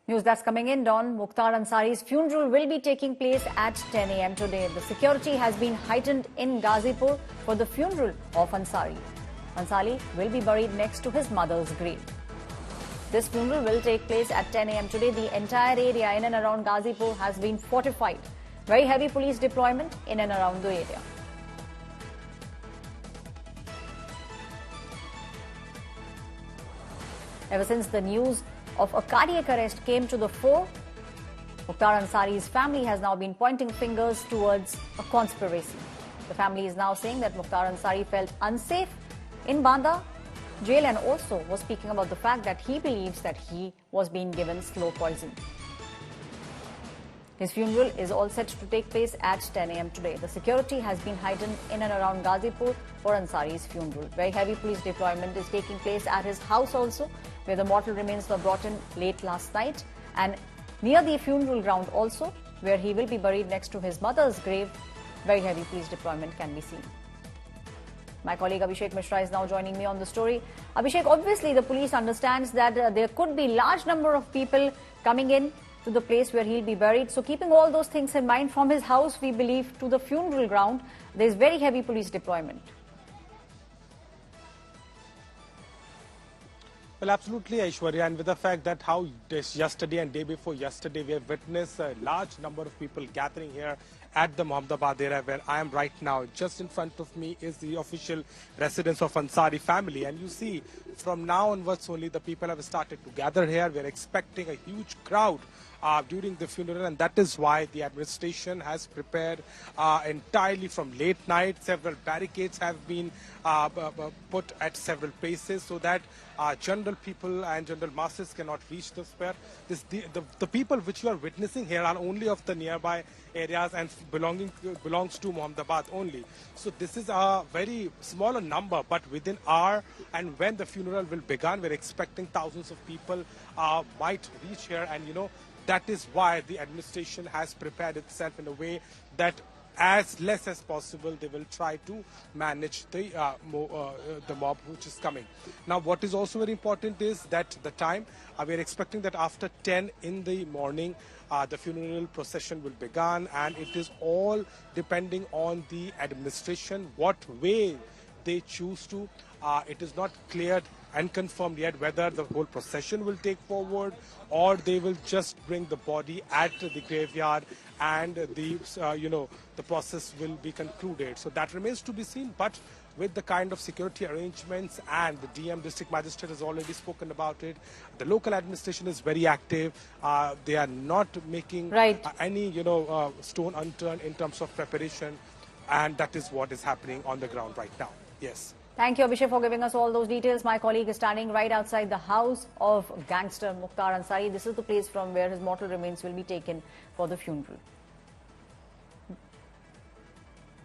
News that's coming in, Don. Mukhtar Ansari's funeral will be taking place at 10 a.m. today. The security has been heightened in Ghazipur for the funeral of Ansari. Ansari will be buried next to his mother's grave. This funeral will take place at 10 a.m. today. The entire area in and around Ghazipur has been fortified. Very heavy police deployment in and around the area. Ever since the news of a cardiac arrest came to the fore, Mukhtar Ansari's family has now been pointing fingers towards a conspiracy. The family is now saying that Mukhtar Ansari felt unsafe in Banda jail and also was speaking about the fact that he believes that he was being given slow poison. His funeral is all set to take place at 10 a.m. today. The security has been heightened in and around Ghazipur for Ansari's funeral. Very heavy police deployment is taking place at his house also, where the mortal remains were brought in late last night, and near the funeral ground also, where he will be buried next to his mother's grave. Very heavy police deployment can be seen. My colleague Abhishek Mishra is now joining me on the story. Abhishek, obviously the police understands that there could be large number of people coming in to the place where he'll be buried. So keeping all those things in mind, from his house, we believe, to the funeral ground, there's very heavy police deployment. Well, absolutely, Aishwarya, and with the fact that how yesterday and day before yesterday we have witnessed a large number of people gathering here at the Mohammadabad area where I am right now. Just in front of me is the official residence of Ansari family, and you see from now onwards only the people have started to gather here. We are expecting a huge crowd during the funeral, and that is why the administration has prepared entirely from late night. Several barricades have been put at several places so that general people and general masses cannot reach the square. The people which you are witnessing here are only of the nearby areas and belongs to Mohammadabad only. So this is a very smaller number, but within hour and when the funeral will begin, we're expecting thousands of people might reach here, and that is why the administration has prepared itself in a way that as less as possible they will try to manage the mob which is coming. Now, what is also very important is that the time we are expecting that after 10 in the morning the funeral procession will begin, and it is all depending on the administration what way they choose to. It is not cleared and confirmed yet whether the whole procession will take forward or they will just bring the body at the graveyard and the process will be concluded. So that remains to be seen, but with the kind of security arrangements, and the DM district magistrate has already spoken about it, the local administration is very active. They are not making any stone unturned in terms of preparation, and that is what is happening on the ground right now. Yes. Thank you, Abhishek, for giving us all those details. My colleague is standing right outside the house of gangster Mukhtar Ansari. This is the place from where his mortal remains will be taken for the funeral.